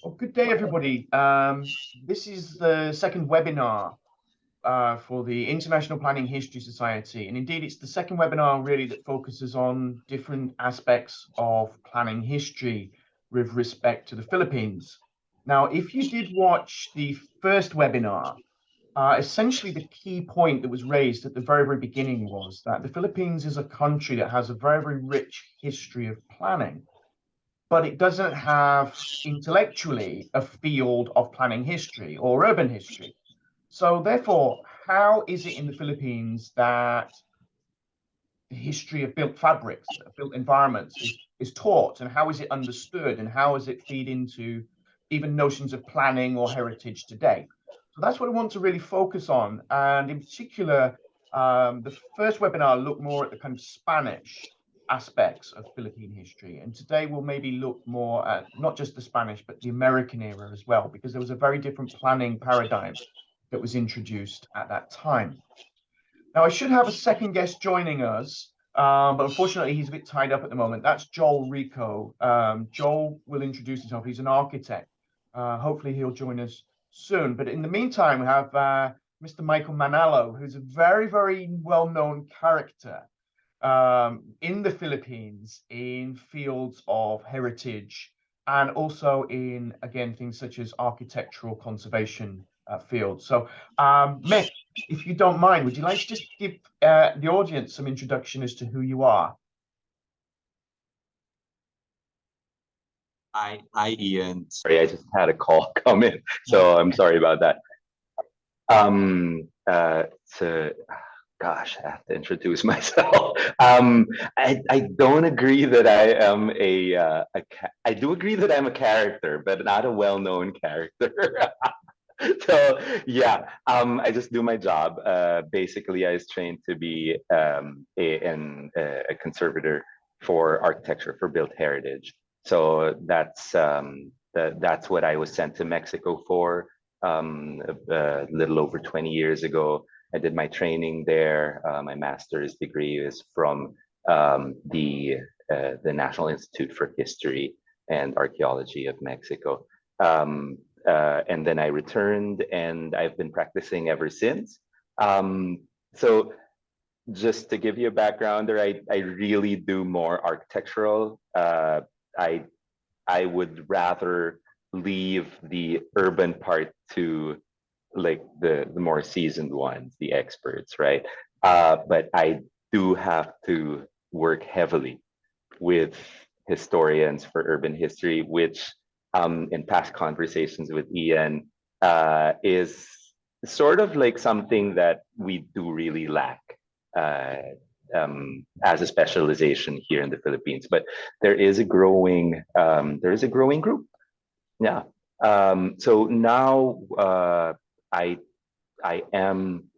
Well, good day, everybody. This is the second webinar for the International Planning History Society. And indeed, it's the second webinar really that focuses on different aspects of planning history with respect to the Philippines. Now, if you did watch the first webinar, essentially the key point that was raised at the very, very beginning was that the Philippines is a country that has a very, very rich history of planning, but it doesn't have intellectually a field of planning history or urban history. So therefore, how is it in the Philippines that the history of built fabrics, built environments is taught, and how is it understood, and how does it feed into even notions of planning or heritage today? So that's what I want to really focus on. And in particular, the first webinar looked more at the kind of Spanish aspects of Philippine history. And today we'll maybe look more at not just the Spanish, but the American era as well, because there was a very different planning paradigm that was introduced at that time. Now, I should have a second guest joining us, but unfortunately, he's a bit tied up at the moment. That's Joel Rico. Joel will introduce himself. He's an architect. Hopefully, he'll join us soon. But in the meantime, we have Mr. Michael Manalo, who's a very, very well-known character in the Philippines in fields of heritage and also in, again, things such as architectural conservation fields. So, Mick, if you don't mind, would you like to just give the audience some introduction as to who you are? Hi, Ian. Sorry, I just had a call come in, so I'm sorry about that. Gosh, I have to introduce myself. I don't agree that I am I do agree that I'm a character, but not a well-known character. So yeah, I just do my job. Basically, I was trained to be a conservator for architecture for built heritage. So that's what I was sent to Mexico for a little over 20 years ago. I did my training there. My master's degree is from the National Institute for History and Archaeology of Mexico. And then I returned, and I've been practicing ever since. So just to give you a background there, I really do more architectural. I would rather leave the urban part to like the more seasoned ones, the experts, right? But I do have to work heavily with historians for urban history, which in past conversations with Ian is sort of like something that we do really lack as a specialization here in the Philippines. But there is a growing group. Yeah. So now I am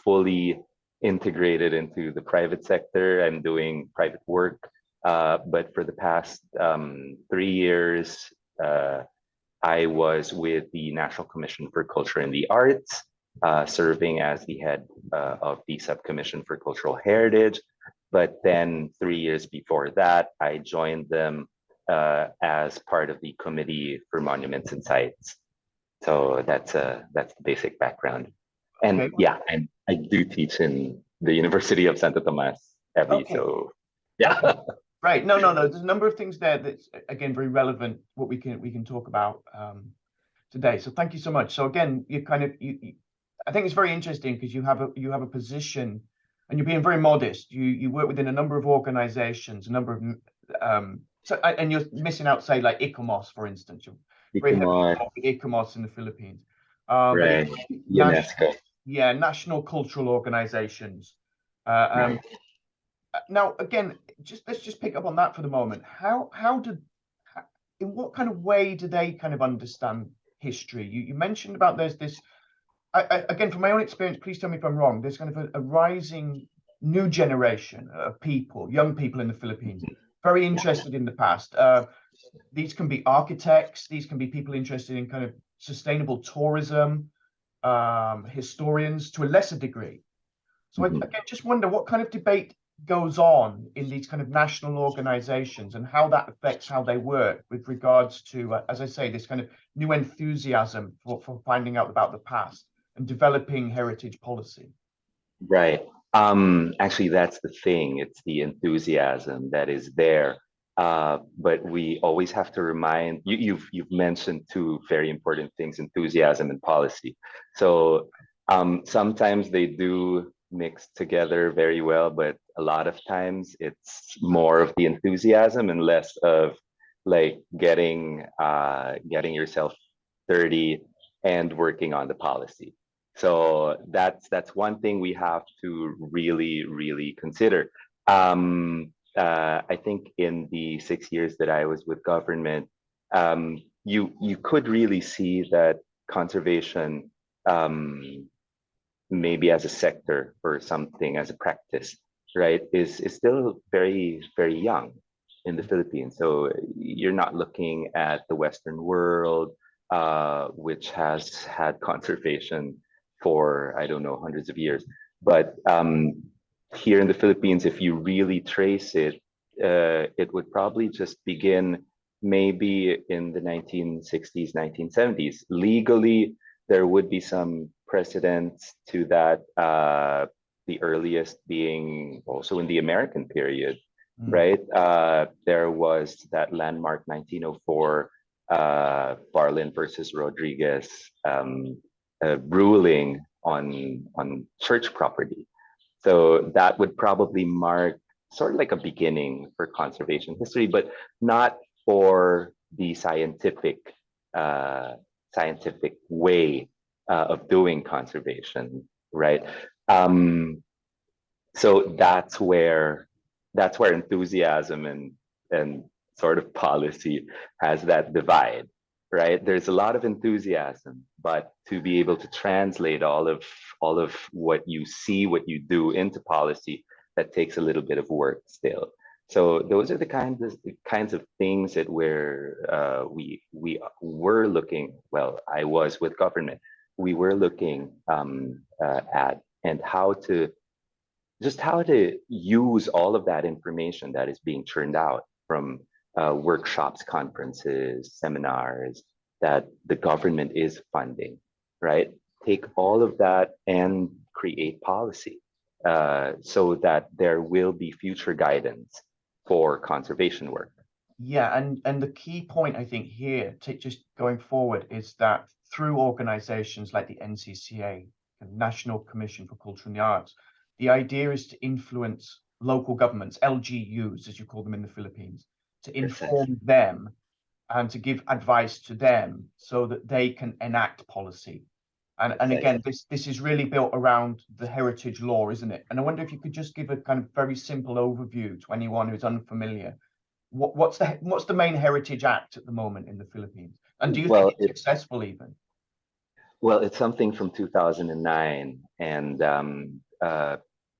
fully integrated into the private sector. I'm doing private work, but for the past 3 years, I was with the National Commission for Culture and the Arts, serving as the head of the Subcommission for Cultural Heritage. But then 3 years before that, I joined them as part of the Committee for Monuments and Sites. So that's the basic background. And okay. Yeah, I do teach in the University of Santo Tomas, Ebi. Okay. So yeah. Okay. Right. No. There's a number of things there that's again very relevant. What we can talk about today. So thank you so much. So again, I think it's very interesting because you have a position, and you're being very modest. You work within a number of organizations, a number of and you're missing out, say, like ICOMOS, for instance. You're very heavily ICOMOS in the Philippines. Right. UNESCO. Yeah, national cultural organizations. Right. Now, again, let's just pick up on that for the moment. In what kind of way do they kind of understand history? You mentioned about there's this. Again, from my own experience, please tell me if I'm wrong. There's kind of a rising new generation of people, young people in the Philippines, very interested in the past. These can be architects. These can be people interested in kind of sustainable tourism, historians to a lesser degree. So I just wonder what kind of debate goes on in these kind of national organizations and how that affects how they work with regards to, as I say, this kind of new enthusiasm for finding out about the past and developing heritage policy. Right. Actually, that's the thing. It's the enthusiasm that is there. But we always have to remind you, you've mentioned two very important things, enthusiasm and policy. So sometimes they do mix together very well, but a lot of times it's more of the enthusiasm and less of like getting yourself dirty and working on the policy. So that's one thing we have to really consider. I think in the 6 years that I was with government, you could really see that conservation, maybe as a sector or something as a practice, right, is still very young in the Philippines. So you're not looking at the Western world, which has had conservation for, I don't know, hundreds of years. But here in the Philippines, if you really trace it, it would probably just begin maybe in the 1960s, 1970s. Legally, there would be some precedents to that, the earliest being also in the American period, right? There was that landmark 1904 Barlin versus Rodriguez ruling on church property. So that would probably mark sort of like a beginning for conservation history, but not for the scientific way of doing conservation, right? So that's where enthusiasm and sort of policy has that divide, right? There's a lot of enthusiasm, but to be able to translate all of what you see, what you do into policy, that takes a little bit of work still. So those are the kinds of things that we were looking. Well, I was with government. We were looking at, and how to use all of that information that is being churned out from workshops, conferences, seminars that the government is funding, right? Take all of that and create policy so that there will be future guidance for conservation work. Yeah, and the key point I think here, to just going forward, is that through organizations like the NCCA, the National Commission for Culture and the Arts, the idea is to influence local governments, LGUs, as you call them in the Philippines, to Precisely. inform them and to give advice to them so that they can enact policy. And again, Precisely. this is really built around the heritage law, isn't it? And I wonder if you could just give a kind of very simple overview to anyone who's unfamiliar. What's the main Heritage Act at the moment in the Philippines? And do you think Well, it's successful even? it's something from 2009, and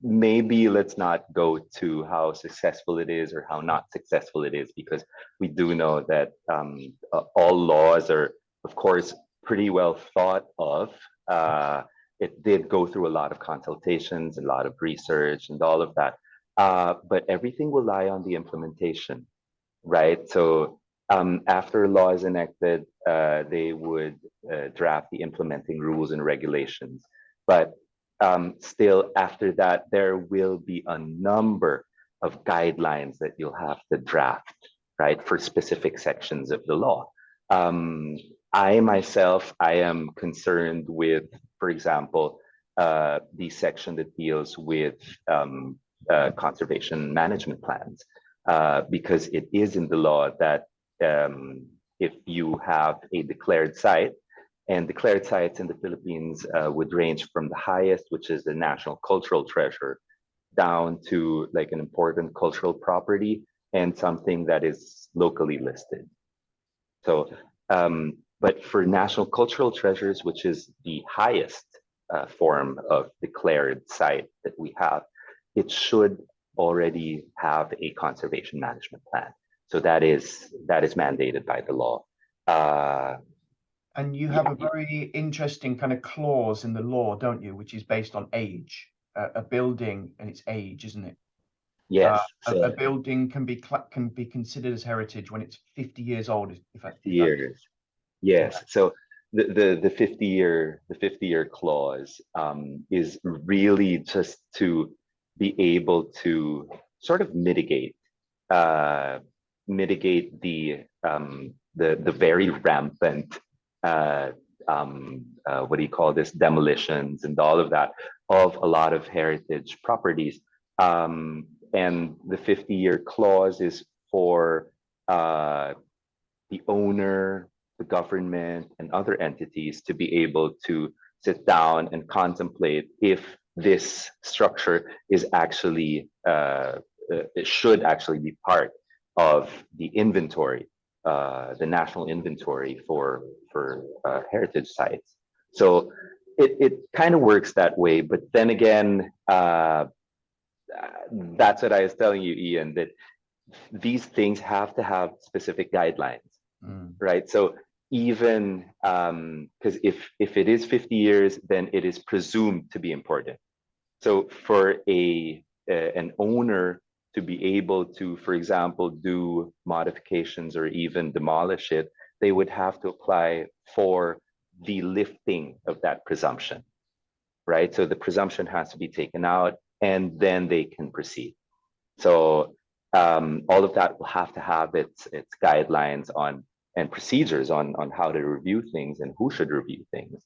maybe let's not go to how successful it is or how not successful it is, because we do know that all laws are, of course, pretty well thought of. It did go through a lot of consultations, a lot of research, and all of that. But everything will lie on the implementation, right? So after a law is enacted, they would draft the implementing rules and regulations. But still, after that, there will be a number of guidelines that you'll have to draft, right, for specific sections of the law. I myself, I am concerned with, for example, the section that deals with conservation management plans, because it is in the law that if you have a declared site, and declared sites in the Philippines would range from the highest, which is the national cultural treasure, down to like an important cultural property and something that is locally listed. So, but for national cultural treasures, which is the highest form of declared site that we have, it should already have a conservation management plan. So that is mandated by the law. And you have Yeah, a very interesting kind of clause in the law, don't you, which is based on age, a building and its age, isn't it? Yes. A So building can be considered as heritage when it's 50 years old, if that years. Yes. So the 50-year clause is really just to be able to sort of uh, mitigate the very rampant what do you call this, demolitions and all of that of a lot of heritage properties. And the 50-year clause is for uh, the owner, the government, and other entities to be able to sit down and contemplate if this structure is actually it should actually be part of the inventory, the national inventory for heritage sites. So it kind of works that way, but then again, that's what I was telling you, Ian, that these things have to have specific guidelines, right? So even because if it is 50 years, then it is presumed to be important. So for an owner to be able to, for example, do modifications or even demolish it, they would have to apply for the lifting of that presumption, right? So the presumption has to be taken out, and then they can proceed. So all of that will have to have its guidelines on and procedures on how to review things and who should review things,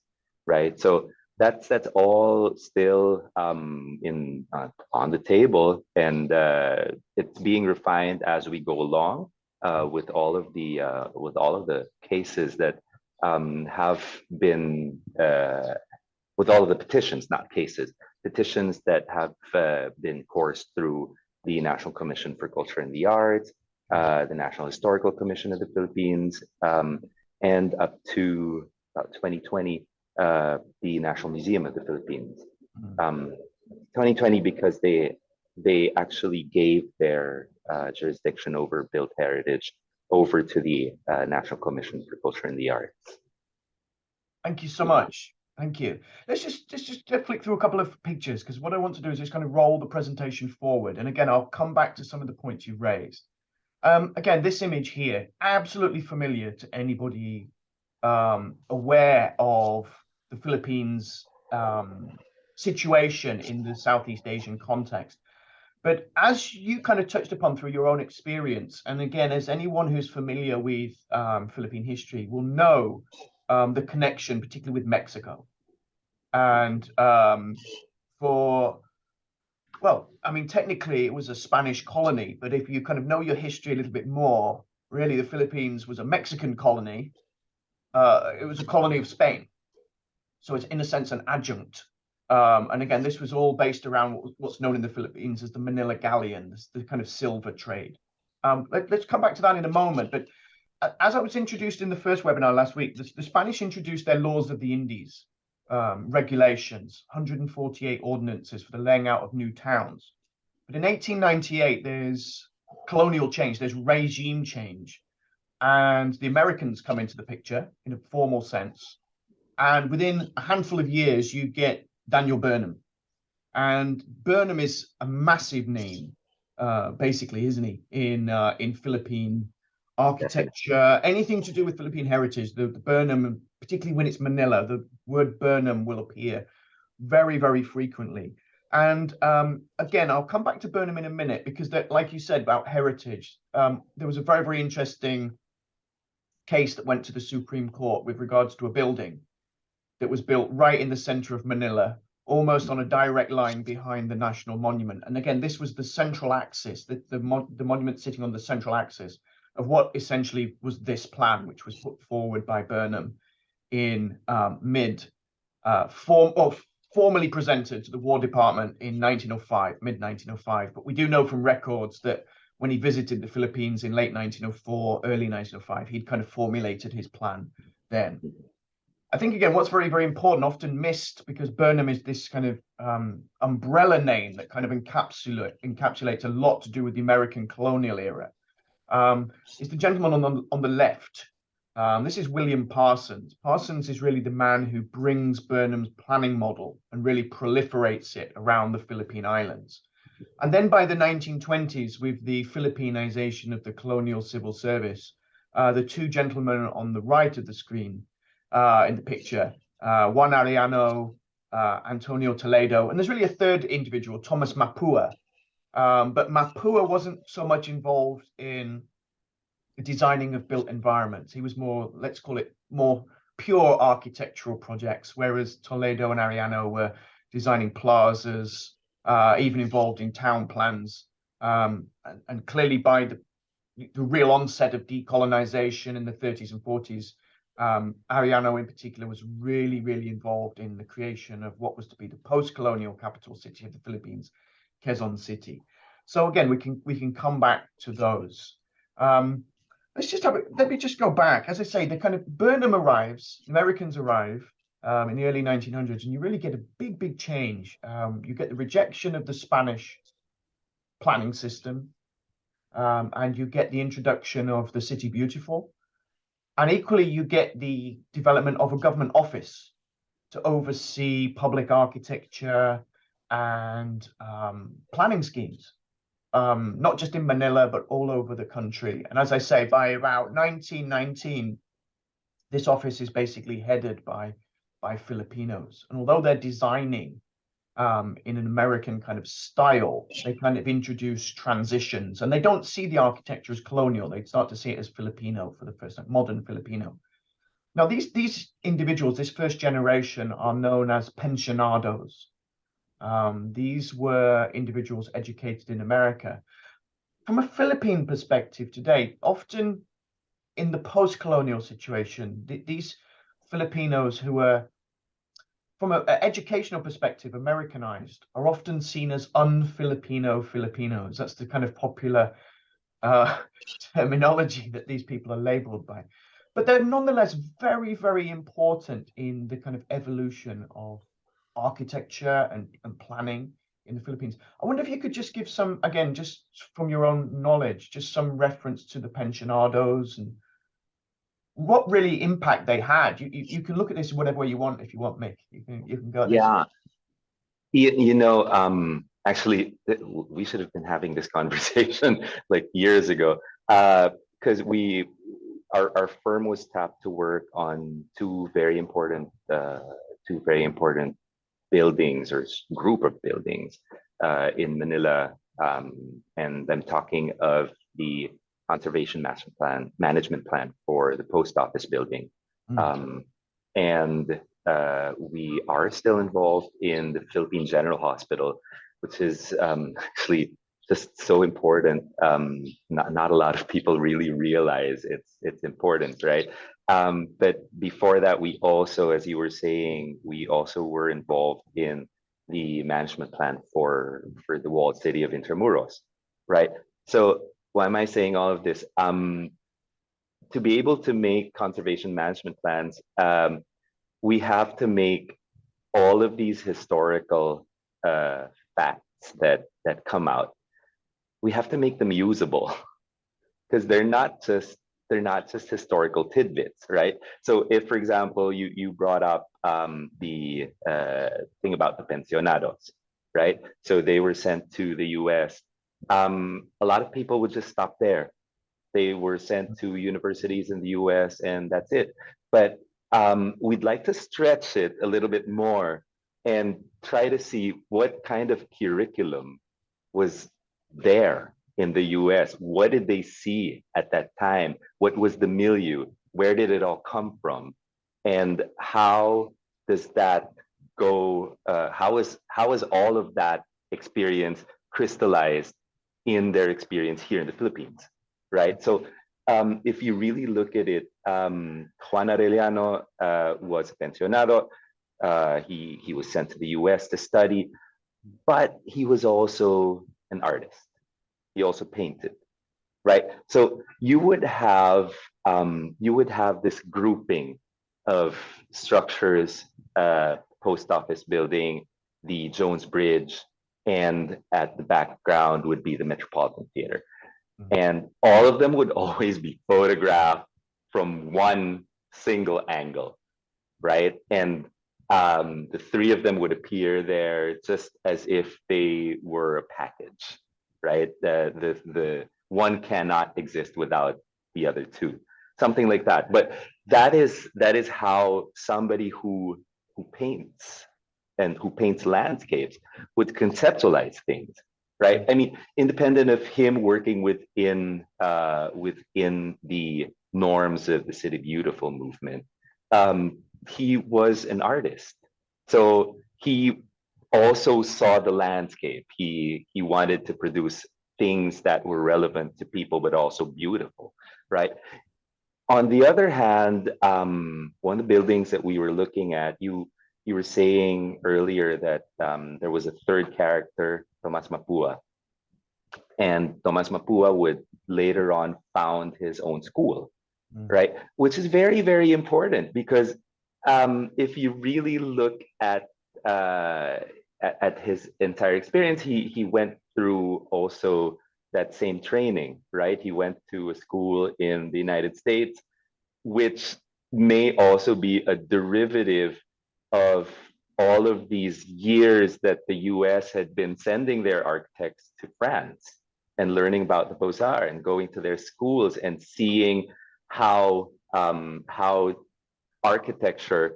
right? So that's all still in on the table, and it's being refined as we go along with all of the cases that have been with all of the petitions, not cases, petitions that have been coursed through the National Commission for Culture and the Arts, the National Historical Commission of the Philippines, and up to about 2020, the National Museum of the Philippines. 2020 because they actually gave their jurisdiction over built heritage over to the National Commission for Culture and the Arts. Thank you so much. Thank you. Let's just flick through a couple of pictures, because what I want to do is just kind of roll the presentation forward. And again, I'll come back to some of the points you've raised. Again, this image here, absolutely familiar to anybody aware of the Philippines situation in the Southeast Asian context. But as you kind of touched upon through your own experience, and again, as anyone who's familiar with Philippine history will know the connection, particularly with Mexico. And well, I mean, technically it was a Spanish colony, but if you kind of know your history a little bit more, really the Philippines was a Mexican colony. It was a colony of Spain. So it's in a sense an adjunct. And again, this was all based around what's known in the Philippines as the Manila Galleon, the kind of silver trade. Let's come back to that in a moment. But as I was introduced in the first webinar last week, the Spanish introduced their laws of the Indies, regulations, 148 ordinances for the laying out of new towns. But in 1898, there's colonial change, there's regime change. And the Americans come into the picture in a formal sense. And within a handful of years, you get Daniel Burnham. And Burnham is a massive name, basically, isn't he, in Philippine architecture, anything to do with Philippine heritage, the Burnham, particularly when it's Manila, the word Burnham will appear very, very frequently. And again, I'll come back to Burnham in a minute, because that, like you said about heritage, there was a very, very interesting case that went to the Supreme Court with regards to a building that was built right in the center of Manila, almost on a direct line behind the National Monument. And again, this was the central axis, the monument sitting on the central axis of what essentially was this plan, which was put forward by Burnham in formally presented to the War Department in 1905, mid-1905. But we do know from records that when he visited the Philippines in late 1904, early 1905, he'd kind of formulated his plan then. I think, again, what's very, very important, often missed, because Burnham is this kind of umbrella name that kind of encapsulates a lot to do with the American colonial era, is the gentleman on the left. This is William Parsons. Parsons is really the man who brings Burnham's planning model and really proliferates it around the Philippine Islands. And then by the 1920s, with the Philippinization of the colonial civil service, the two gentlemen on the right of the screen in the picture, Juan Arellano, Antonio Toledo, and there's really a third individual, Thomas Mapua. But Mapua wasn't so much involved in the designing of built environments. He was more, let's call it, more pure architectural projects, whereas Toledo and Arellano were designing plazas, even involved in town plans. And clearly by the real onset of decolonization in the 30s and 40s, Arellano in particular was really, really involved in the creation of what was to be the post-colonial capital city of the Philippines, Quezon City. So again, we can come back to those. Let me just go back. As I say, the kind of Burnham arrives, Americans arrive in the early 1900s, and you really get a big change. You get the rejection of the Spanish planning system, and you get the introduction of the City Beautiful. And equally, you get the development of a government office to oversee public architecture and planning schemes, not just in Manila, but all over the country. And as I say, by about 1919, this office is basically headed by Filipinos. And although they're designing in an American kind of style, they kind of introduce transitions, and they don't see the architecture as colonial. They start to see it as Filipino for the first time, modern Filipino. Now, these individuals, this first generation, are known as pensionados. These were individuals educated in America. From a Philippine perspective today, often in the post-colonial situation, these Filipinos who are, from an educational perspective, Americanized, are often seen as un-Filipino Filipinos. That's the kind of popular terminology that these people are labeled by. But they're nonetheless very, very important in the kind of evolution of architecture and planning in the Philippines. I wonder if you could just give some, again, just from your own knowledge, just some reference to the pensionados and what really impact they had. You can look at this whatever way you want if you want, Mick. You can go at Yeah, actually, we should have been having this conversation like years ago, because our firm was tapped to work on two very important buildings or group of buildings in Manila, and I'm talking of the conservation management plan for the post office building. And we are still involved in the Philippine General Hospital, which is actually just so important. Not a lot of people really realize its importance, right? But before that, we also, as you were saying, we also were involved in the management plan for the walled city of Intramuros, right? So why am I saying all of this? To be able to make conservation management plans, we have to make all of these historical facts that come out. We have to make them usable, because they're not just historical tidbits, right? So if, for example, you brought up the thing about the pensionados, right? So they were sent to the US. A lot of people would just stop there. They were sent to universities in the US and that's it. But we'd like to stretch it a little bit more and try to see what kind of curriculum was there in the US. What did they see at that time? What was the milieu? Where did it all come from? And how does that go? How is all of that experience crystallized in their experience here in the Philippines, right? So if you really look at it, Juan Arellano was a pensionado. He was sent to the US to study, but he was also an artist. He also painted, right? So you would have this grouping of structures, post office building, the Jones Bridge, and at the background would be the Metropolitan Theater. And all of them would always be photographed from one single angle, right? And The three of them would appear there just as if they were a package, right? The one cannot exist without the other two, something like that. But that is how somebody who paints and who paints landscapes would conceptualize things, right? I mean, independent of him working within the norms of the City Beautiful movement, he was an artist. So he also saw the landscape. He wanted to produce things that were relevant to people, but also beautiful, right? On the other hand, one of the buildings that we were looking at, you were saying earlier that there was a third character, Tomas Mapua, and Tomas Mapua would later on found his own school, right? Which is very, very important because if you really look at his entire experience, he went through also that same training, right? He went to a school in the United States, which may also be a derivative of all of these years that the US had been sending their architects to France and learning about the Beaux-Arts and going to their schools and seeing how architecture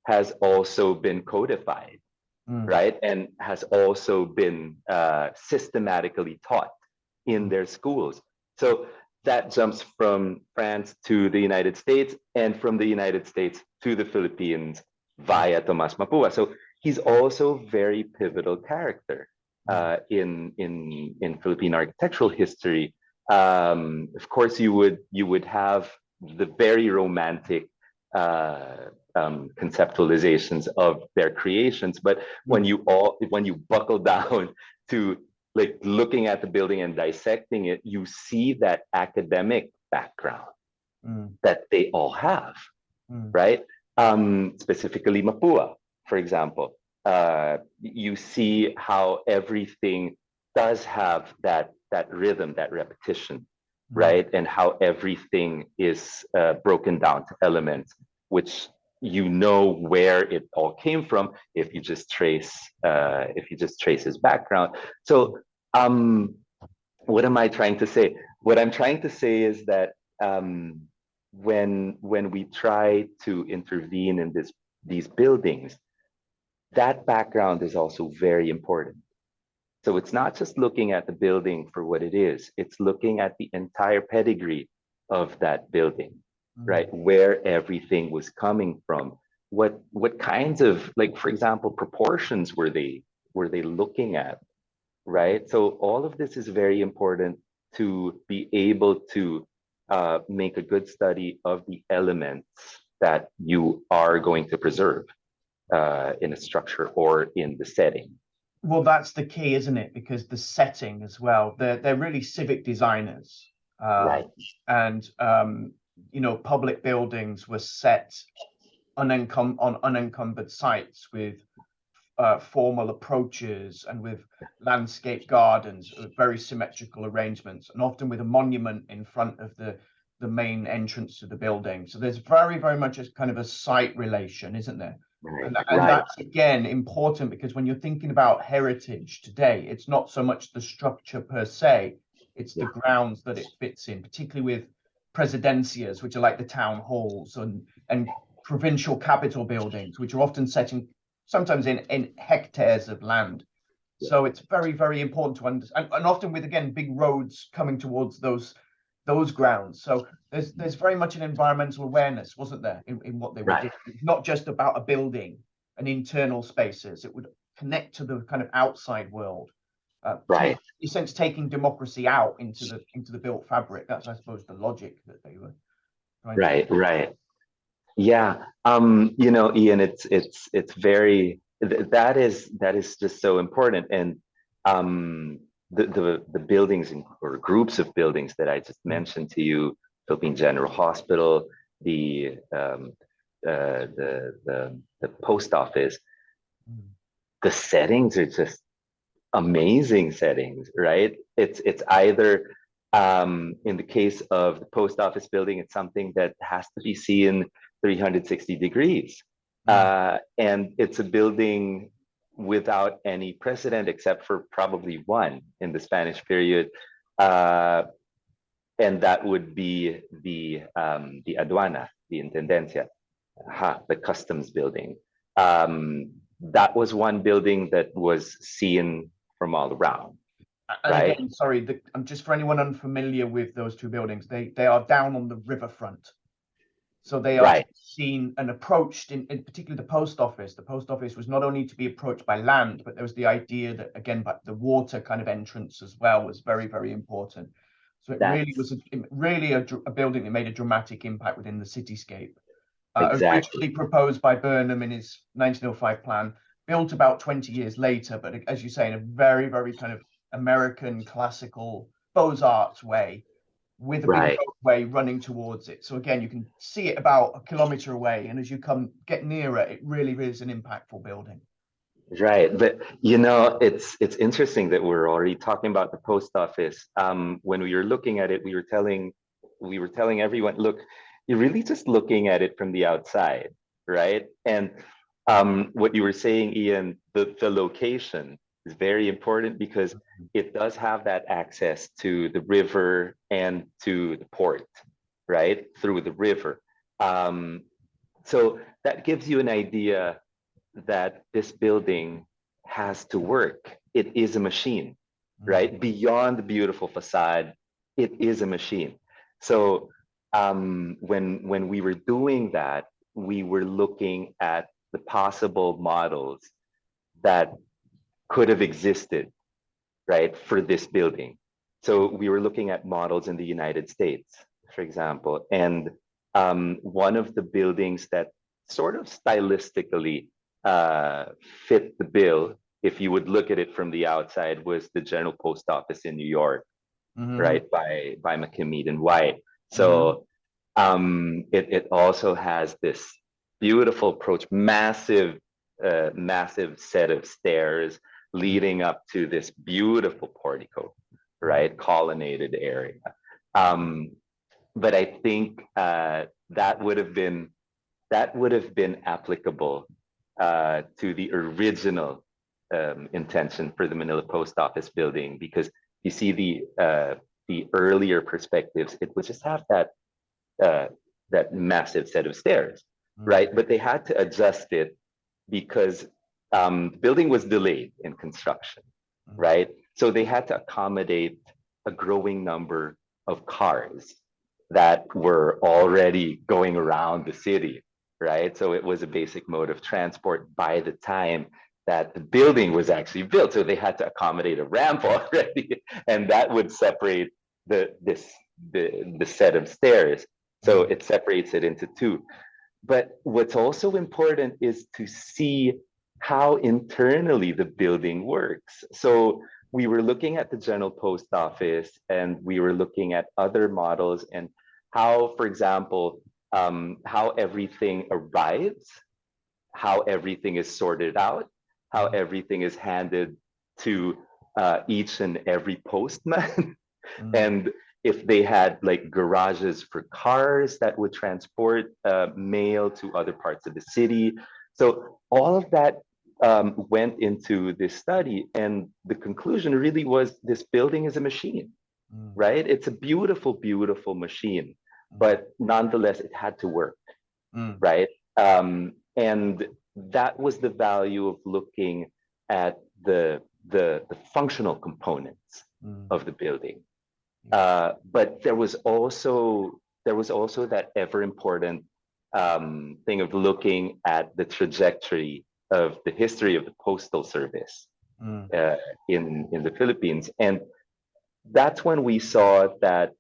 has also been codified, right? And has also been systematically taught in their schools. So that jumps from France to the United States and from the United States to the Philippines via Tomas Mapua. So he's also a very pivotal character in Philippine architectural history. Of course, you would have the very romantic conceptualizations of their creations, but when you buckle down to like looking at the building and dissecting it, you see that academic background that they all have, right? Specifically Mapua, for example, you see how everything does have that rhythm, that repetition, right? And how everything is broken down to elements, which you know where it all came from if you just trace his background. So what am I trying to say? What I'm trying to say is that when we try to intervene in these buildings, that background is also very important. So it's not just looking at the building for what it is, it's looking at the entire pedigree of that building, right? Where everything was coming from. What kinds of, like, for example, proportions were they looking at, right? So all of this is very important to be able to make a good study of the elements that you are going to preserve in a structure or in the setting. Well, that's the key, isn't it? Because the setting as well, they're really civic designers. Right. And, public buildings were set on unencumbered sites with formal approaches and with landscape gardens, very symmetrical arrangements, and often with a monument in front of the main entrance to the building. So there's very, very much a kind of a site relation, isn't there? And that's again important because when you're thinking about heritage today, it's not so much the structure per se, it's the grounds that it fits in, particularly with presidencias, which are like the town halls, and provincial capital buildings, which are often set in sometimes in hectares of land. So it's very, very important to understand, and often with, again, big roads coming towards those grounds. So there's very much an environmental awareness, wasn't there, in what they were doing. It's not just about a building and internal spaces. It would connect to the kind of outside world. In a sense, taking democracy out into the built fabric. That's, I suppose, the logic that they were trying to. Right. Yeah. Ian, it's very, that is just so important. And the buildings or groups of buildings that I just mentioned to you, Philippine General Hospital, the post office, the settings are just amazing settings, right? It's either in the case of the post office building, it's something that has to be seen 360 degrees, And it's a building without any precedent except for probably one in the Spanish period. And that would be the aduana, the intendencia, the customs building. That was one building that was seen from all around, And right? again, sorry, just for anyone unfamiliar with those two buildings, they are down on the riverfront. So they are Right, seen and approached, in particular the post office. The post office was not only to be approached by land, but there was the idea that, again, but the water kind of entrance as well was very, very important. So it really that's was a building that made a dramatic impact within the cityscape. exactly Originally proposed by Burnham in his 1905 plan, built about 20 years later, but as you say, in a very, very kind of American classical Beaux-Arts way, with a big right. roadway running towards it. So again, you can see it about a kilometer away, and as you get nearer, it really is an impactful building. Right, but you know, it's interesting that we're already talking about the post office. When we were looking at it, we were telling everyone, look, you're really just looking at it from the outside, right? And what you were saying, Ian, the location is very important because it does have that access to the river and to the port, right? Through the river. Um, so that gives you an idea that this building has to work. It is a machine, right? Beyond the beautiful facade, it is a machine. So when we were doing that, we were looking at the possible models that could have existed, right, for this building. So we were looking at models in the United States, for example, and one of the buildings that sort of stylistically fit the bill, if you would look at it from the outside, was the General Post Office in New York, right, by McKimmead and White. So it also has this beautiful approach, massive set of stairs leading up to this beautiful portico, right, colonnaded area. But I think that would have been applicable to the original intention for the Manila Post Office building, because you see the earlier perspectives, it would just have uh, that massive set of stairs, right? But they had to adjust it because the building was delayed in construction, right? So they had to accommodate a growing number of cars that were already going around the city, right? So it was a basic mode of transport by the time that the building was actually built. So they had to accommodate a ramp already, and that would separate the set of stairs. So it separates it into two. But what's also important is to see how internally the building works. So we were looking at the General Post Office, and we were looking at other models and how, for example, how everything arrives, how everything is sorted out, how everything is handed to each and every postman. And if they had like garages for cars that would transport mail to other parts of the city. So all of that went into this study, and the conclusion really was this building is a machine, right? It's a beautiful, beautiful machine, but nonetheless, it had to work, right? And that was the value of looking at the functional components of the building. But there was also that ever important thing of looking at the trajectory of the history of the postal service in the Philippines, and that's when we saw that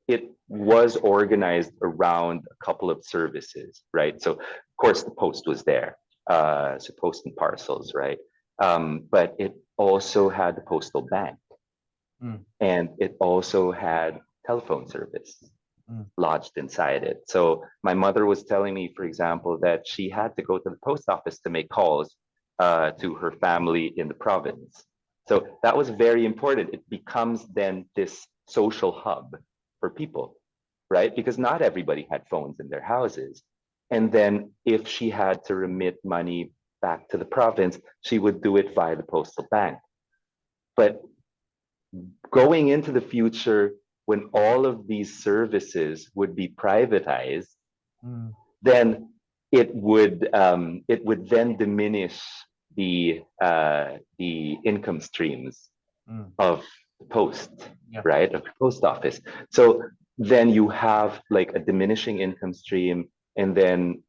it was organized around a couple of services, right? So of course the post was there, so post and parcels, right? But it also had the postal bank, and it also had telephone service lodged inside it. So my mother was telling me, for example, that she had to go to the post office to make calls to her family in the province. So that was very important. It becomes then this social hub for people, right? Because not everybody had phones in their houses. And then if she had to remit money back to the province, she would do it via the postal bank. But going into the future, when all of these services would be privatized, then it would then diminish the income streams of the post, right, of the post office. So then you have like a diminishing income stream, and then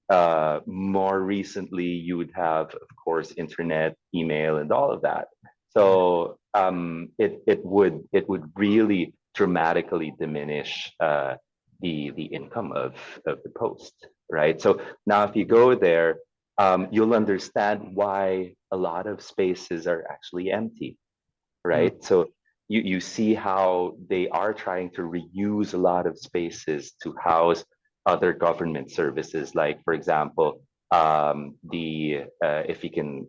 more recently you would have, of course, internet, email, and all of that. So it would really dramatically diminish the income of the post, right? So now if you go there, you'll understand why a lot of spaces are actually empty, right? So you see how they are trying to reuse a lot of spaces to house other government services, like for example,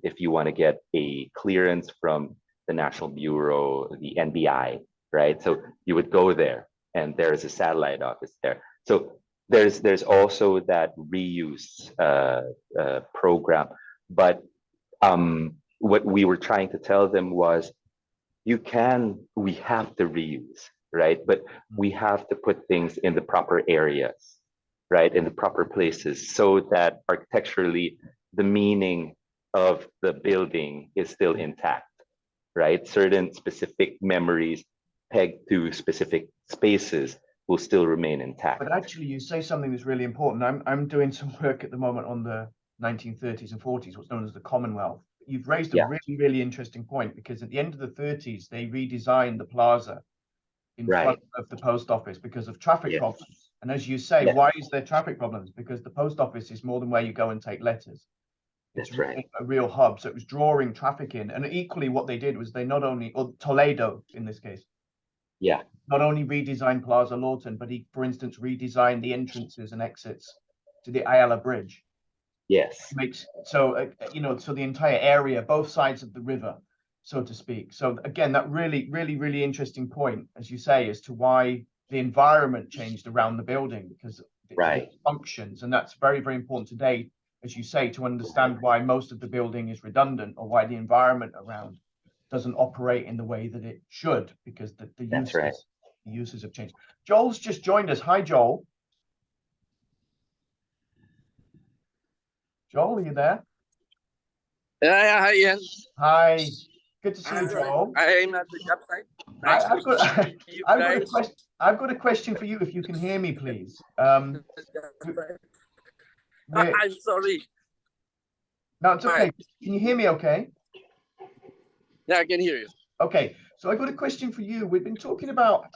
if you want to get a clearance from the National Bureau, the NBI, right? So you would go there, and there's a satellite office there. So there's also that reuse program, but what we were trying to tell them was, we have to reuse, right? But we have to put things in the proper areas, right? In the proper places, so that architecturally the meaning of the building is still intact, right? Certain specific memories pegged to specific spaces will still remain intact. But actually, you say something that's really important. I'm doing some work at the moment on the 1930s and 40s, what's known as the Commonwealth. You've raised a really, really interesting point, because at the end of the 30s, they redesigned the plaza in front of the post office because of traffic problems. And as you say, why is there traffic problems? Because the post office is more than where you go and take letters. It's a real hub. So it was drawing traffic in. And equally, what they did was they not only, or Toledo in this case, not only redesigned Plaza Lawton, but he, for instance, redesigned the entrances and exits to the Ayala Bridge. Makes so so the entire area, both sides of the river, so to speak. So again, that really interesting point, as you say, as to why the environment changed around the building, because it functions, and that's very important today, as you say, to understand why most of the building is redundant, or why the environment around doesn't operate in the way that it should, because the uses have changed. Joel's just joined us. Hi, Joel. Joel, are you there? Yeah, hi, Ian. Hi. Good to see you, Joel. I'm at the job site. Nice I've got a question for you, if you can hear me, please. I'm sorry. No, it's okay. Can you hear me okay? Yeah, I can hear you. Okay, so I've got a question for you. We've been talking about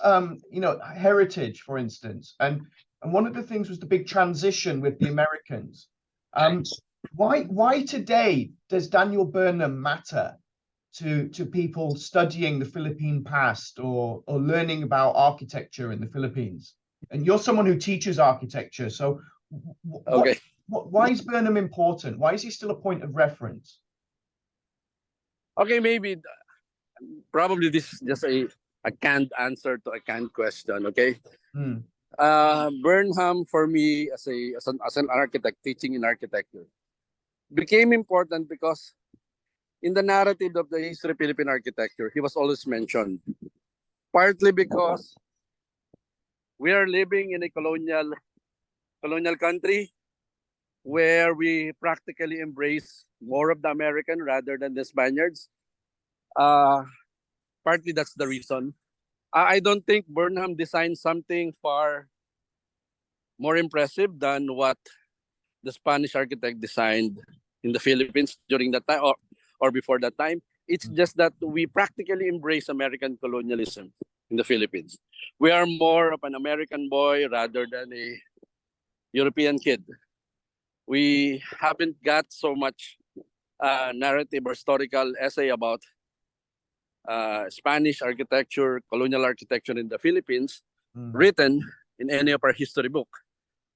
heritage, for instance, and one of the things was the big transition with the Americans. Why today does Daniel Burnham matter to people studying the Philippine past, or learning about architecture in the Philippines? And you're someone who teaches architecture, so why is Burnham important? Why is he still a point of reference? Okay, maybe probably this is just a canned answer to a canned question. Okay. Burnham, for me, as an architect teaching in architecture, became important because in the narrative of the history of Philippine architecture, he was always mentioned. Partly because we are living in a colonial country where we practically embrace more of the American rather than the Spaniards. Partly that's the reason. I don't think Burnham designed something far more impressive than what the Spanish architect designed in the Philippines during that time, or before that time. It's just that we practically embrace American colonialism in the Philippines. We are more of an American boy rather than a European kid. We haven't got so much narrative or historical essay about Spanish architecture, colonial architecture in the Philippines, written in any of our history book.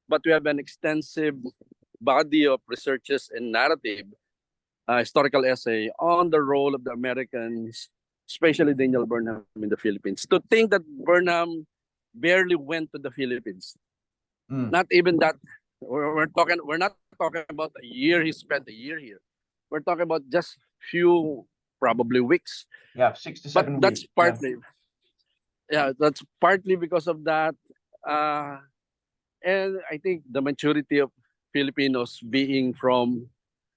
But we have an extensive body of researches and narrative, historical essay on the role of the Americans, especially Daniel Burnham in the Philippines. To think that Burnham barely went to the Philippines, not even that We're not talking about a year he spent a year here. We're talking about just few probably weeks. Yeah, 6 to But 7 that's weeks. partly that's partly because of that. And I think the maturity of Filipinos being from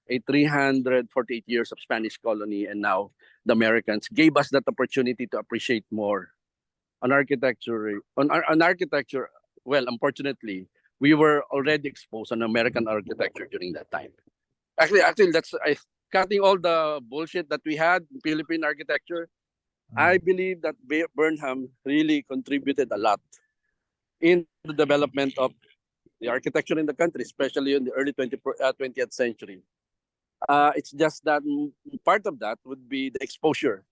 a 348 years of Spanish colony and now the Americans gave us that opportunity to appreciate more on architecture. On architecture, well, unfortunately, we were already exposed on American architecture during that time. Actually, that's cutting all the bullshit that we had in Philippine architecture. I believe that Burnham really contributed a lot in the development of the architecture in the country, especially in the early 20th century. It's just that part of that would be the exposure,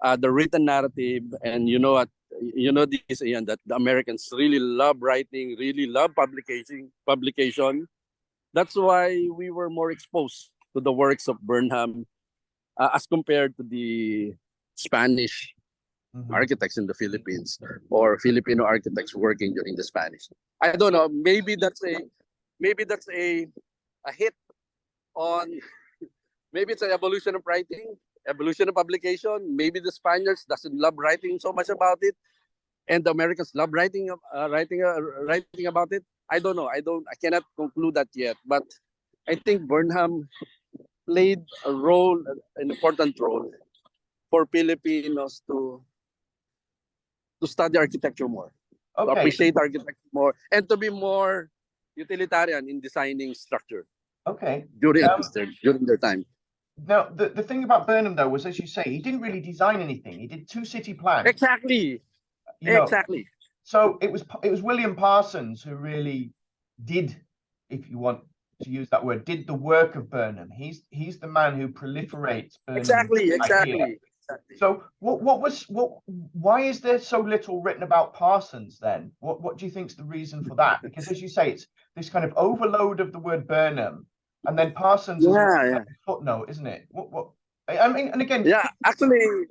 the written narrative, and you know what, you know this, Ian, that the Americans really love writing, really love publication. That's why we were more exposed to the works of Burnham as compared to the Spanish architects in the Philippines or Filipino architects working during the Spanish. I don't know. Maybe that's a hit on. Maybe it's an evolution of writing, evolution of publication. Maybe the Spaniards doesn't love writing so much about it, and the Americans love writing about it. I don't know. I cannot conclude that yet. But I think Burnham played a role, an important role for Filipinos to study architecture more, to Okay. appreciate architecture more, and to be more utilitarian in designing structure Okay. during their time. Now, the thing about Burnham, though, was, as you say, he didn't really design anything. He did 2 city plans. Exactly. You know, Exactly. so it was William Parsons who really did, if you want to use that word, did the work of Burnham. He's the man who proliferates Burnham. Exactly. So why is there so little written about Parsons then? What do you think's the reason for that? Because as you say, it's this kind of overload of the word Burnham, and then Parsons is a footnote, isn't it? What I mean, and again, actually,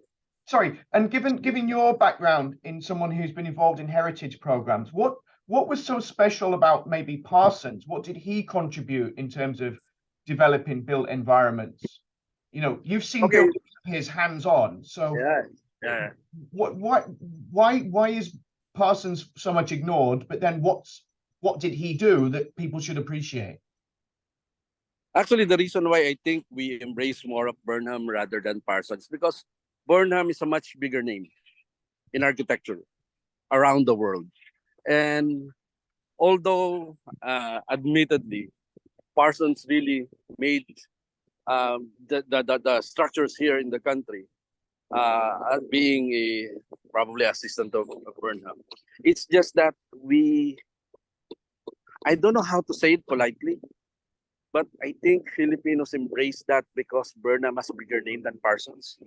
sorry, and given your background in someone who's been involved in heritage programs, what was so special about maybe Parsons? What did he contribute in terms of developing built environments? You know, you've seen built his hands-on, so why is Parsons so much ignored? But then what did he do that people should appreciate? Actually, the reason why I think we embrace more of Burnham rather than Parsons, because Burnham is a much bigger name in architecture around the world. And although, admittedly, Parsons really made the structures here in the country, being probably assistant of Burnham. It's just that I don't know how to say it politely, but I think Filipinos embrace that because Burnham has a bigger name than Parsons.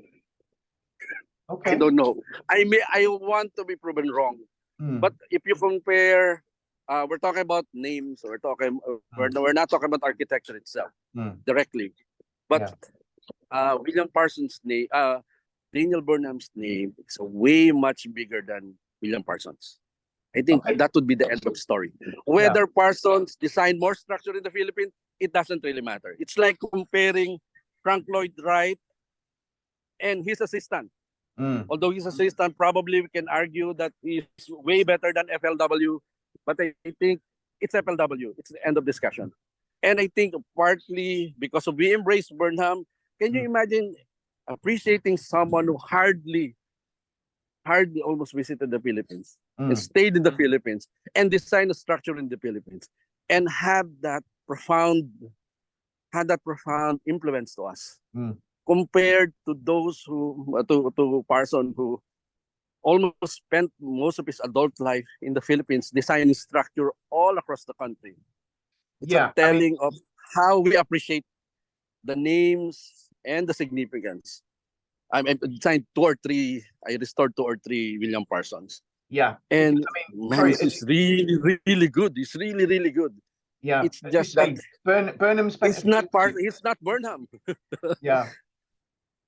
Okay. I don't know. I want to be proven wrong. But if you compare, we're talking about names. We're not talking about architecture itself directly. But William Parsons' name, Daniel Burnham's name is way much bigger than William Parsons. I think that would be the end of the story. Whether Parsons designed more structure in the Philippines, it doesn't really matter. It's like comparing Frank Lloyd Wright and his assistant. Although his assistant, probably we can argue that he's way better than FLW, but I think it's FLW. It's the end of discussion. And I think partly because of we embrace Burnham, can you imagine appreciating someone who hardly almost visited the Philippines and stayed in the Philippines and designed a structure in the Philippines and had that profound influence to us compared to those who to Parsons, who almost spent most of his adult life in the Philippines designing structure all across the country. It's a telling of how we appreciate the names and the significance. I designed 2 or 3. I restored 2 or 3 William Parsons. Yeah, and it's really, really good. It's really, really good. Yeah, it's just that Burnham spent. It's not Burnham.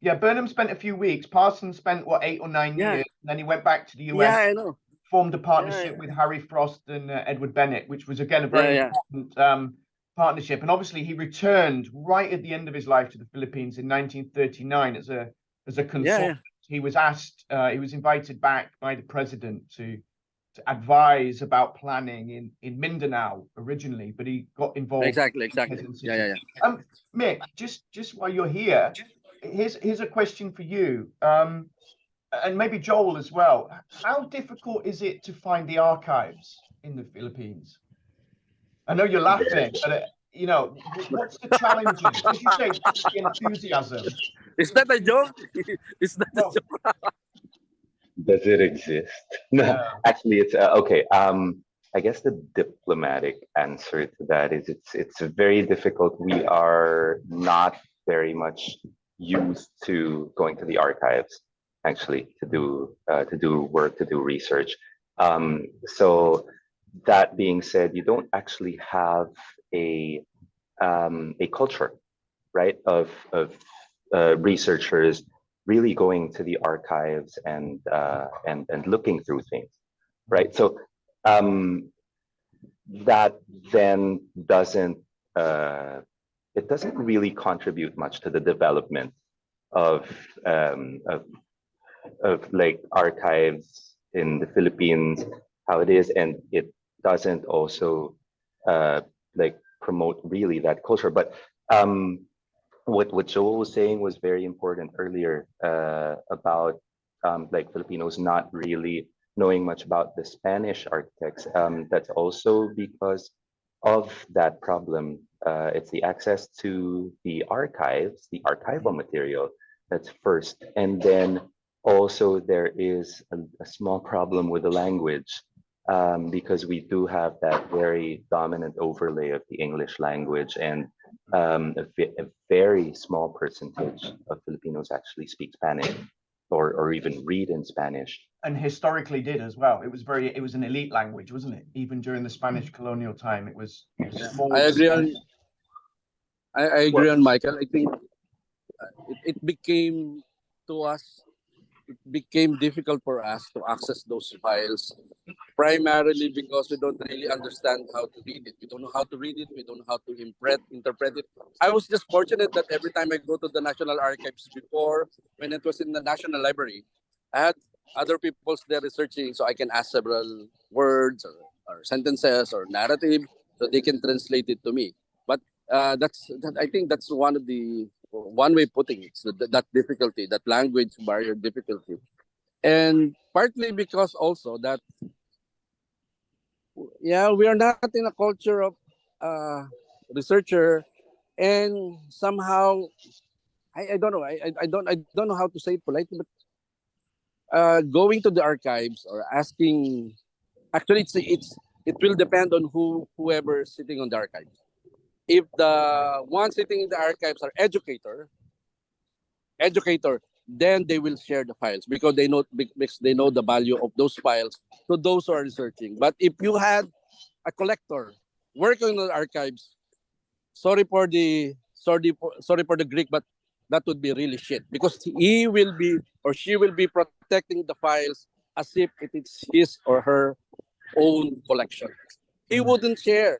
Yeah, Burnham spent a few weeks. Parsons spent 8 or 9 years, and then he went back to the US. Yeah, I know. formed a partnership with Harry Frost and Edward Bennett, which was again a very important partnership. And obviously, he returned right at the end of his life to the Philippines in 1939 as a consultant. He was asked, he was invited back by the president to advise about planning in Mindanao originally, but he got involved. Exactly. Mick, just while you're here, here's a question for you, and maybe Joel as well. How difficult is it to find the archives in the Philippines? I know you're laughing, but you know, what's the challenges? As you say, the enthusiasm. Is that a joke? Is that a joke? Does it exist? No, actually, it's okay. I guess the diplomatic answer to that is it's very difficult. We are not very much used to going to the archives, actually, to do work, to do research. So that being said, you don't actually have a culture, right, of researchers really going to the archives and looking through things, right? So that then doesn't it doesn't really contribute much to the development of like archives in the Philippines, how it is, and it doesn't also like promote really that culture. But what Joel was saying was very important earlier about like Filipinos not really knowing much about the Spanish architects. That's also because of that problem. It's the access to the archives, the archival material, that's first. And then also there is a small problem with the language, because we do have that very dominant overlay of the English language, and a very small percentage of Filipinos actually speak Spanish or even read in Spanish. And historically did as well. It was an elite language, wasn't it? Even during the Spanish colonial time, it was small. I agree on Michael. I think it became difficult for us to access those files, primarily because we don't really understand how to read it. We don't know how to read it. We don't know how to interpret it. I was just fortunate that every time I go to the National Archives before, when it was in the National Library, I had other people there researching, so I can ask several words or sentences or narrative, so they can translate it to me. But I think that's one way putting it, so that difficulty, that language barrier difficulty. And partly because also that, we are not in a culture of researcher, and somehow I don't know, I don't know how to say it politely, but going to the archives or asking, actually it will depend on whoever is sitting on the archives. If the one sitting in the archives are educator, then they will share the files because they know the value of those files to those who are researching. But if you had a collector working on the archives, sorry for the Greek, but that would be really shit, because he will be or she will be protecting the files as if it is his or her own collection. He wouldn't share.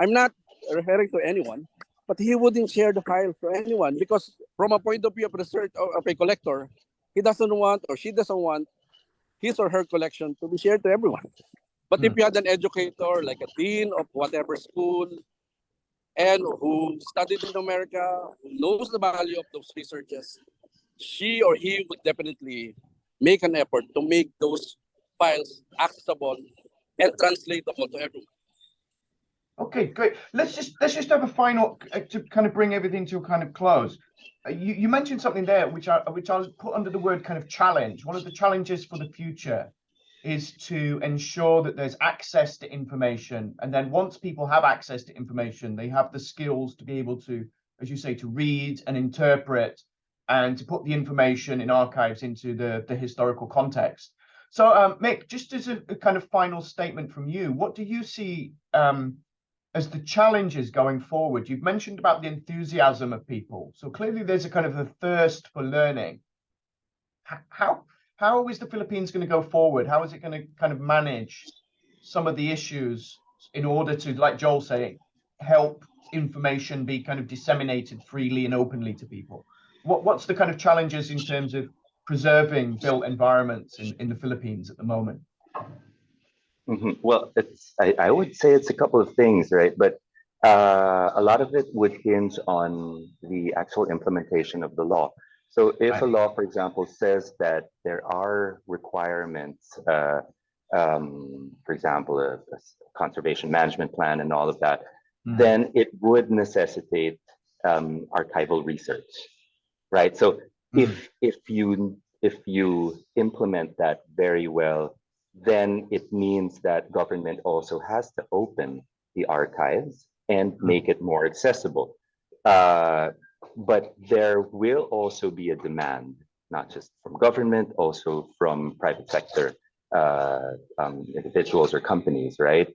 I'm not referring to anyone, but he wouldn't share the files to anyone because from a point of view of research of a collector, he doesn't want or she doesn't want his or her collection to be shared to everyone. But if you had an educator, like a dean of whatever school, and who studied in America, who knows the value of those researches, she or he would definitely make an effort to make those files accessible and translatable to everyone. Okay, great. Let's just have a final to kind of bring everything to a kind of close. You mentioned something there which I'll put under the word kind of challenge. One of the challenges for the future is to ensure that there's access to information, and then once people have access to information, they have the skills to be able to, as you say, to read and interpret and to put the information in archives into the historical context. So Mick, just as a kind of final statement from you, what do you see as the challenges going forward? You've mentioned about the enthusiasm of people, so clearly there's a kind of a thirst for learning. How how is the Philippines going to go forward? How is it going to kind of manage some of the issues in order to, like Joel saying, help information be kind of disseminated freely and openly to people? What's the kind of challenges in terms of preserving built environments in the Philippines at the moment? Well, I would say it's a couple of things, right? But a lot of it would hinge on the actual implementation of the law. So if a law, for example, says that there are requirements, for example, a conservation management plan and all of that, then it would necessitate archival research, right? So if you implement that very well, then it means that government also has to open the archives and make it more accessible. But there will also be a demand, not just from government, also from private sector individuals or companies, right?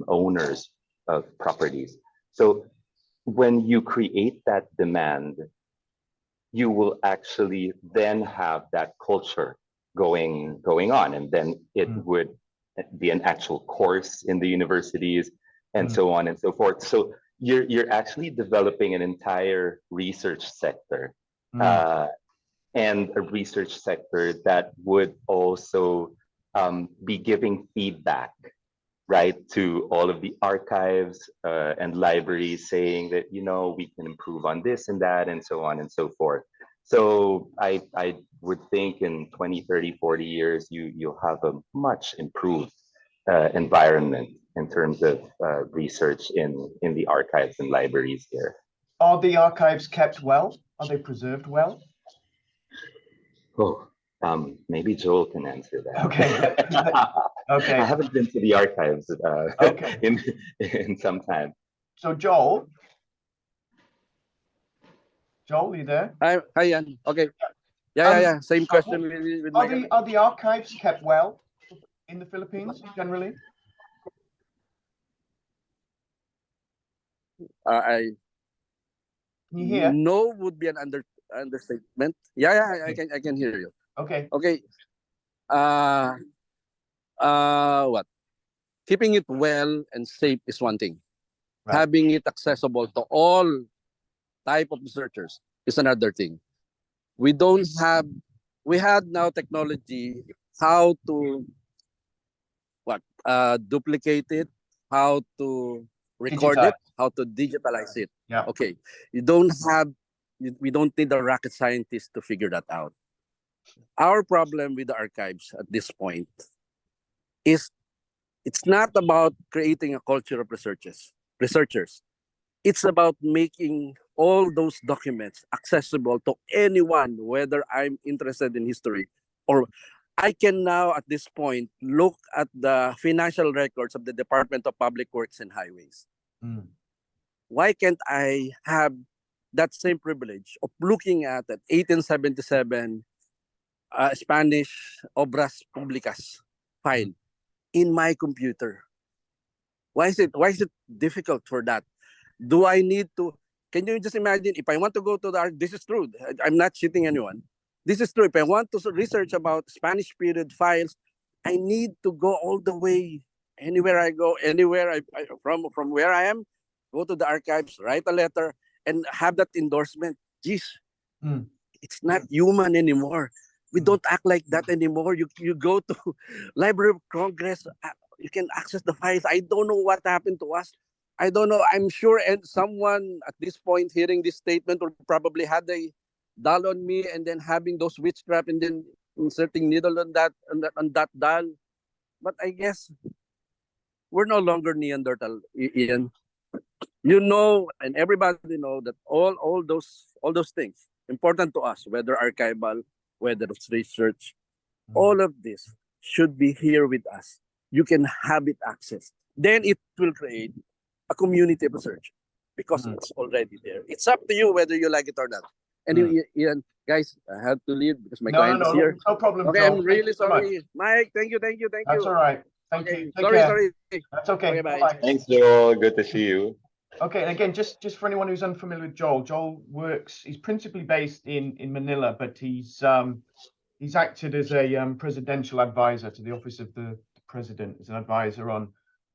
Owners of properties. So when you create that demand, you will actually then have that culture going on, and then it would be an actual course in the universities and so on and so forth. So you're actually developing an entire research sector, and a research sector that would also be giving feedback, right, to all of the archives and libraries, saying that, you know, we can improve on this and that and so on and so forth. So I would think in 20, 30, 40 years, you'll have a much improved environment in terms of research in the archives and libraries here. Are the archives kept well? Are they preserved well? Oh, maybe Joel can answer that. Okay. Okay. I haven't been to the archives Okay. in some time. So Joel, are you there? Hi, Ian. Okay. Yeah. Same question with my... Are the archives kept well in the Philippines generally? Can you hear? No would be an understatement. Yeah, I can hear you. Okay. Okay. What? Keeping it well and safe is one thing. Right. Having it accessible to all type of researchers is another thing. We had now technology, how to duplicate it, how to record it, how to digitalize it. Yeah. Okay. We don't need a rocket scientist to figure that out. Our problem with the archives at this point is it's not about creating a culture of researchers. It's about making all those documents accessible to anyone, whether I'm interested in history or I can now at this point look at the financial records of the Department of Public Works and Highways. Why can't I have that same privilege of looking at that 1877 Spanish Obras Públicas file in my computer? Why is it difficult for that? Do I need to? Can you just imagine if I want to go to the art? This is true. I'm not cheating anyone. This is true. If I want to research about Spanish period files, I need to go all the way. Anywhere I go, from where I am, go to the archives, write a letter, and have that endorsement. Geez, it's not human anymore. We don't act like that anymore. You go to Library of Congress, you can access the files. I don't know what happened to us. I don't know. I'm sure, and someone at this point hearing this statement will probably had a doll on me, and then having those witchcraft, and then inserting needle on that doll. But I guess we're no longer Neanderthal, Ian. You know, and everybody know that all those things important to us, whether archival, whether it's research, all of this should be here with us. You can have it accessed. Then it will create a community of research because it's already there. It's up to you whether you like it or not. And Ian, guys, I have to leave because my client is here. No problem. Okay, Joel. I'm really sorry. Mike, thank you. That's all right. Thank you. Sorry. That's okay. Okay, bye. Bye. Thanks, Joel. Good to see you. Okay, and again, just for anyone who's unfamiliar with Joel, he's principally based in Manila, but he's He's acted as a presidential advisor to the office of the president, as an advisor on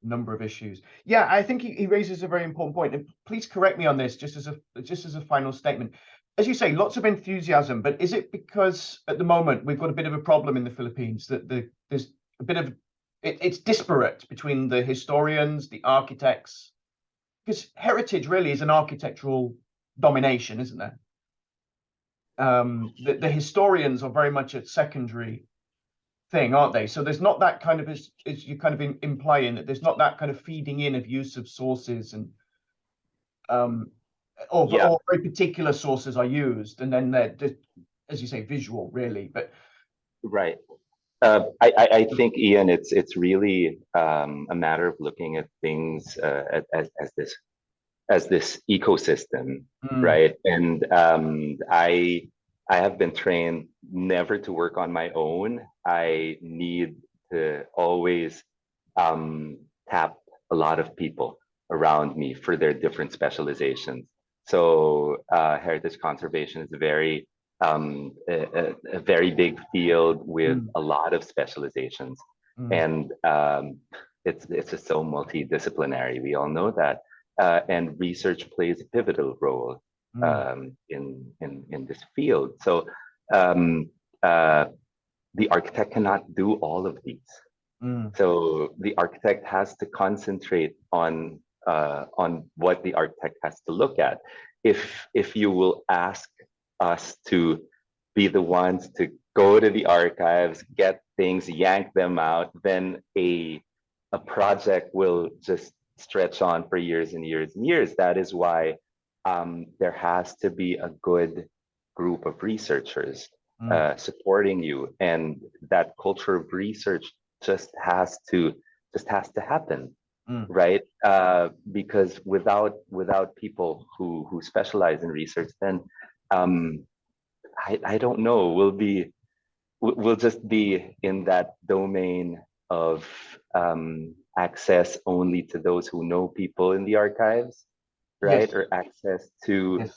a number of issues. Yeah, I think he raises a very important point. And please correct me on this, just as a final statement. As you say, lots of enthusiasm, but is it because at the moment we've got a bit of a problem in the Philippines that there's a bit of it's disparate between the historians, the architects, because heritage really is an architectural domination, isn't there? The historians are very much a secondary thing, aren't they? So there's not that kind of, as you kind of implying, that there's not that kind of feeding in of use of sources, and or very particular sources are used, and then they're, as you say, visual really. But right. I think, Ian, it's really a matter of looking at things as this ecosystem, right? And I have been trained never to work on my own. I need to always tap a lot of people around me for their different specializations. So heritage conservation is a very big field with a lot of specializations, and it's just so multidisciplinary. We all know that, and research plays a pivotal role in this field. So the architect cannot do all of these. So the architect has to concentrate on what the architect has to look at. If you will ask us to be the ones to go to the archives, get things, yank them out, then a project will just stretch on for years and years and years. That is why there has to be a good group of researchers supporting you, and that culture of research just has to happen, right? Because without people who specialize in research, then I don't know, we'll just be in that domain of access only to those who know people in the archives, right? Yes. Or access to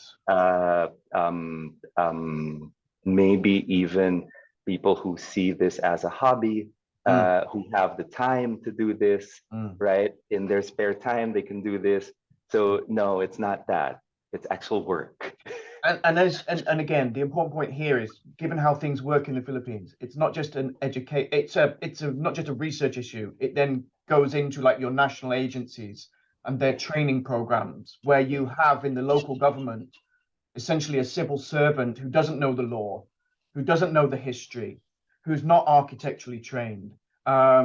maybe even people who see this as a hobby, who have the time to do this, right? In their spare time, they can do this. So no, it's not that. It's actual work. And again, the important point here is, given how things work in the Philippines, it's not just an not just a research issue. It then goes into like your national agencies and their training programs, where you have in the local government essentially a civil servant who doesn't know the law, who doesn't know the history, who's not architecturally trained,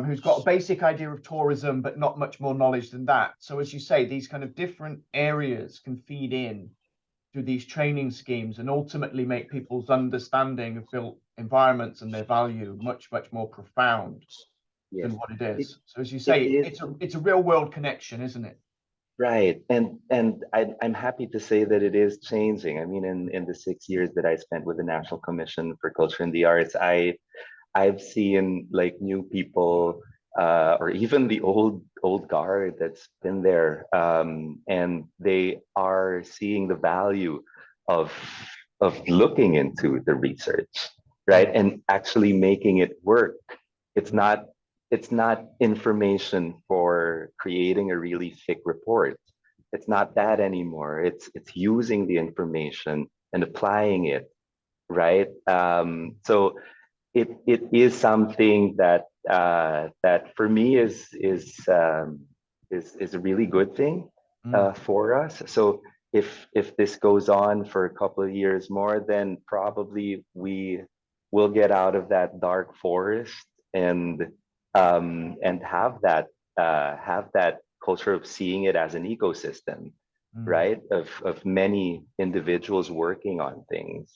who's got a basic idea of tourism, but not much more knowledge than that. So as you say, these kind of different areas can feed in through these training schemes and ultimately make people's understanding of built environments and their value much, much more profound than what it is. So as you say, it's a real world connection, isn't it? Right. And I'm happy to say that it is changing. I mean, in the 6 years that I spent with the National Commission for Culture and the Arts, I've seen like new people, or even the old guard that's been there, and they are seeing the value of looking into the research, right, and actually making it work. It's not information for creating a really thick report. It's not that anymore. It's using the information and applying it, right? So it is something that that for me is a really good thing for us. So if this goes on for a couple of years more, then probably we will get out of that dark forest and have that culture of seeing it as an ecosystem, right? Of many individuals working on things.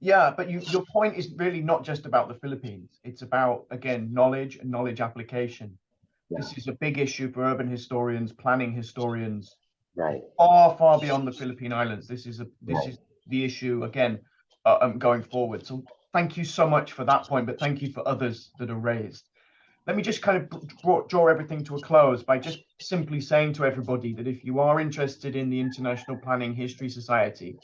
Yeah, but your point is really not just about the Philippines. It's about, again, knowledge and knowledge application. Yeah. This is a big issue for urban historians, planning historians, right? Far beyond the Philippine Islands. This is the issue again going forward. So thank you so much for that point, but thank you for others that are raised. Let me just kind of draw everything to a close by just simply saying to everybody that if you are interested in the International Planning History Society,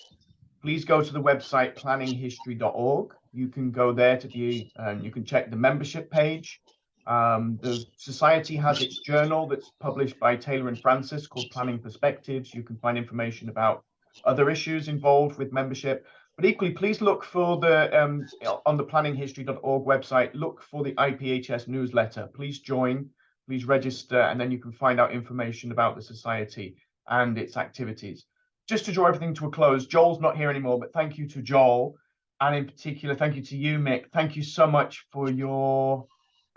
please go to the website planninghistory.org. You can go there to the, you can check the membership page. The Society has its journal that's published by Taylor and Francis called Planning Perspectives. You can find information about other issues involved with membership. But equally, please look for the, on the planninghistory.org website, look for the IPHS newsletter. Please join, please register, and then you can find out information about the Society and its activities. Just to draw everything to a close, Joel's not here anymore, but thank you to Joel. And in particular, thank you to you, Mick. Thank you so much for your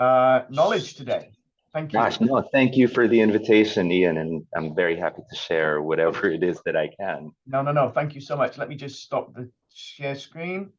knowledge today. Thank you. Gosh, no, thank you for the invitation, Ian, and I'm very happy to share whatever it is that I can. No. Thank you so much. Let me just stop the share screen.